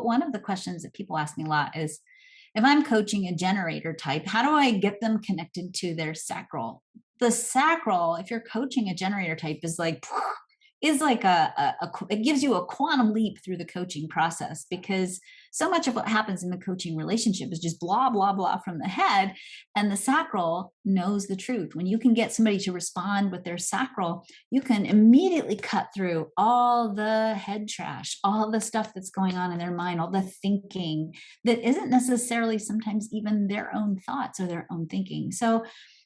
one of the questions that people ask me a lot is, if I'm coaching a generator type, how do I get them connected to their sacral? The sacral, if you're coaching a generator type, is like it gives you a quantum leap through the coaching process, because so much of what happens in the coaching relationship is just blah blah blah from the head, and the sacral knows the truth. When you can get somebody to respond with their sacral, you can immediately cut through all the head trash, all the stuff that's going on in their mind, all the thinking that isn't necessarily sometimes even their own thoughts or their own thinking. So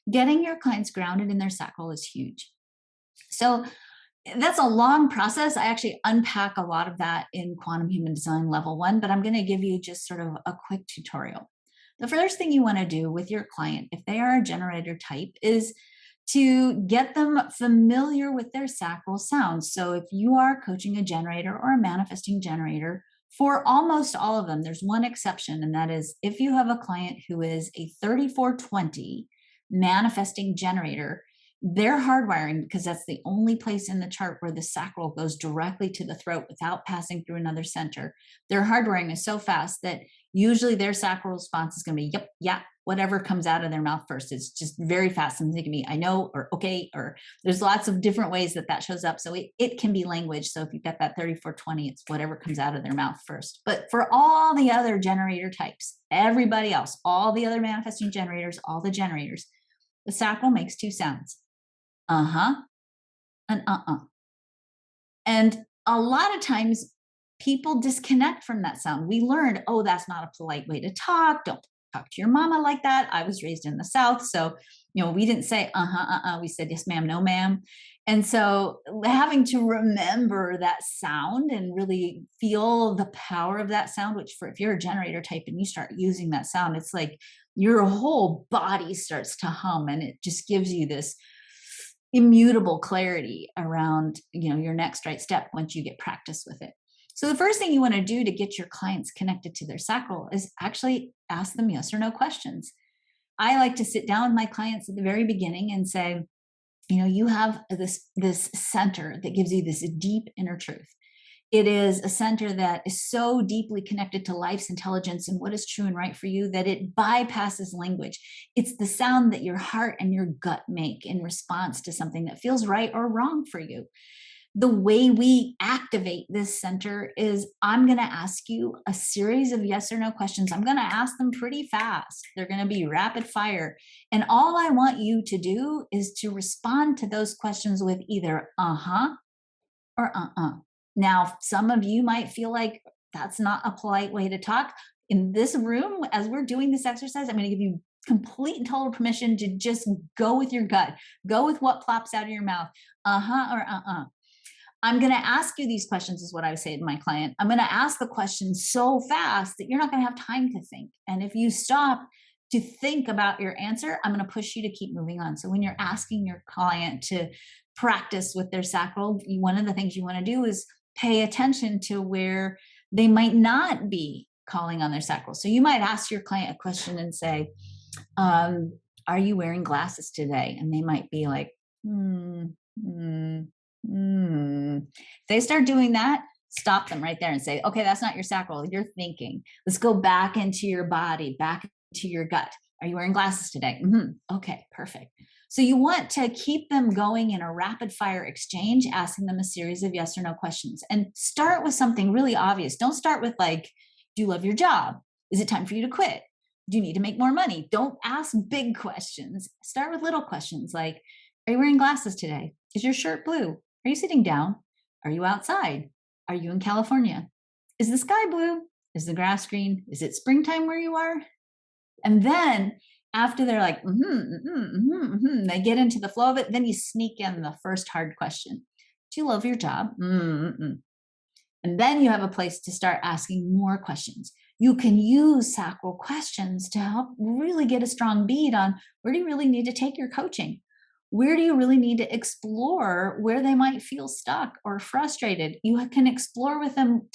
getting your clients grounded in their sacral is huge. So that's a long process. I actually unpack a lot of that in Quantum Human Design Level 1, but I'm going to give you just sort of a quick tutorial. The first thing you want to do with your client, if they are a generator type, is to get them familiar with their sacral sounds. So if you are coaching a generator or a manifesting generator, for almost all of them, there's one exception, and that is if you have a client who is a 3420 manifesting generator, their hardwiring, because that's the only place in the chart where the sacral goes directly to the throat without passing through another center. Their hardwiring is so fast that usually their sacral response is going to be, yep, yeah, whatever comes out of their mouth first. It's just very fast. And they can be, I know, or okay, or there's lots of different ways that shows up. So it can be language. So if you've got that 3420, it's whatever comes out of their mouth first. But for all the other generator types, everybody else, all the other manifesting generators, all the generators, the sacral makes two sounds. Uh-huh, and uh-uh. And a lot of times people disconnect from that sound. We learned, oh, that's not a polite way to talk. Don't talk to your mama like that. I was raised in the South. So, we didn't say uh-huh, uh-uh. We said, yes, ma'am, no, ma'am. And so having to remember that sound and really feel the power of that sound, which if you're a generator type and you start using that sound, it's like your whole body starts to hum, and it just gives you this immutable clarity around your next right step once you get practice with it. So the first thing you want to do to get your clients connected to their sacral is actually ask them yes or no questions. I like to sit down with my clients at the very beginning and say, you have this center that gives you this deep inner truth. It is a center that is so deeply connected to life's intelligence and what is true and right for you that it bypasses language. It's the sound that your heart and your gut make in response to something that feels right or wrong for you. The way we activate this center is I'm going to ask you a series of yes or no questions. I'm going to ask them pretty fast. They're going to be rapid fire. And all I want you to do is to respond to those questions with either uh-huh or uh-uh. Now, some of you might feel like that's not a polite way to talk. In this room, as we're doing this exercise, I'm going to give you complete and total permission to just go with your gut. Go with what plops out of your mouth. Uh-huh or uh-uh. I'm going to ask you these questions, is what I would say to my client. I'm going to ask the questions so fast that you're not going to have time to think. And if you stop to think about your answer, I'm going to push you to keep moving on. So when you're asking your client to practice with their sacral, one of the things you want to do is pay attention to where they might not be calling on their sacral. So you might ask your client a question and say, are you wearing glasses today? And they might be like, If they start doing that, stop them right there and say, okay, that's not your sacral. You're thinking. Let's go back into your body, back into your gut. Are you wearing glasses today? Okay, perfect. So you want to keep them going in a rapid fire exchange, asking them a series of yes or no questions, and start with something really obvious. Don't start with like, do you love your job? Is it time for you to quit? Do you need to make more money? Don't ask big questions. Start with little questions like, are you wearing glasses today? Is your shirt blue? Are you sitting down? Are you outside? Are you in California? Is the sky blue? Is the grass green? Is it springtime where you are? And then after they're like, they get into the flow of it, then you sneak in the first hard question. Do you love your job? And then you have a place to start asking more questions. You can use sacral questions to help really get a strong bead on where do you really need to take your coaching? Where do you really need to explore where they might feel stuck or frustrated? You can explore with them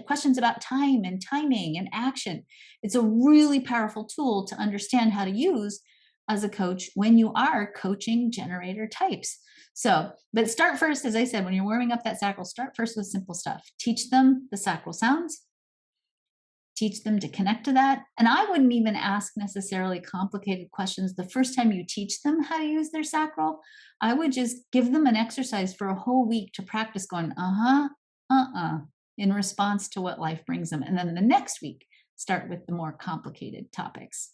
questions about time and timing and action. It's a really powerful tool to understand how to use as a coach when you are coaching generator types. So, but start first, as I said, when you're warming up that sacral, start first with simple stuff. Teach them the sacral sounds. teach them to connect to that. And I wouldn't even ask necessarily complicated questions the first time you teach them how to use their sacral. I would just give them an exercise for a whole week to practice going, uh-huh, uh-uh, in response to what life brings them. And then the next week, start with the more complicated topics.